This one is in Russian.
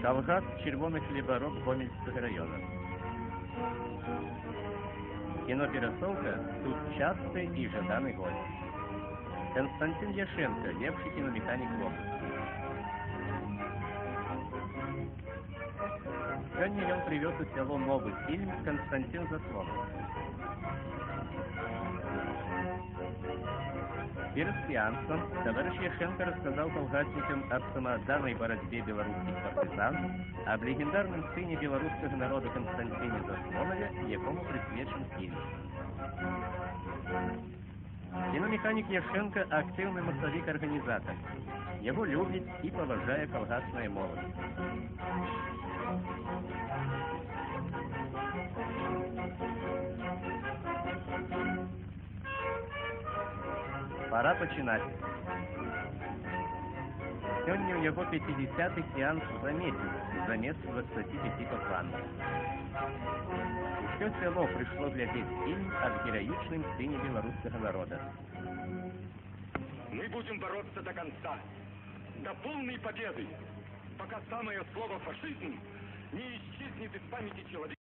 Калгас червоних хлібороб Гомельського району. Кино «Пересолка» тут частый и жаданный гость. Константин Яшенко, лепший киномеханик в области. Сегодня он привез в село новый фильм «Константин Заслонов». Перед сеансом товарищ Яшенко рассказал колгасникам об самоотданной борьбе белорусских партизан, об легендарном сыне белорусского народа Константине Заслонове, якому присвячен фильм. Киномеханик Яшенко – активный массовик-организатор. Его любит и поважает колгасная молодь. Пора починать. Сегодня у него 50-й сеанс за месяц, замест 25 по плану. Все село пришло глядеть фильм о героичном сыне белорусского народа. Мы будем бороться до конца, до полной победы, пока самое слово «фашизм» не исчезнет из памяти человека.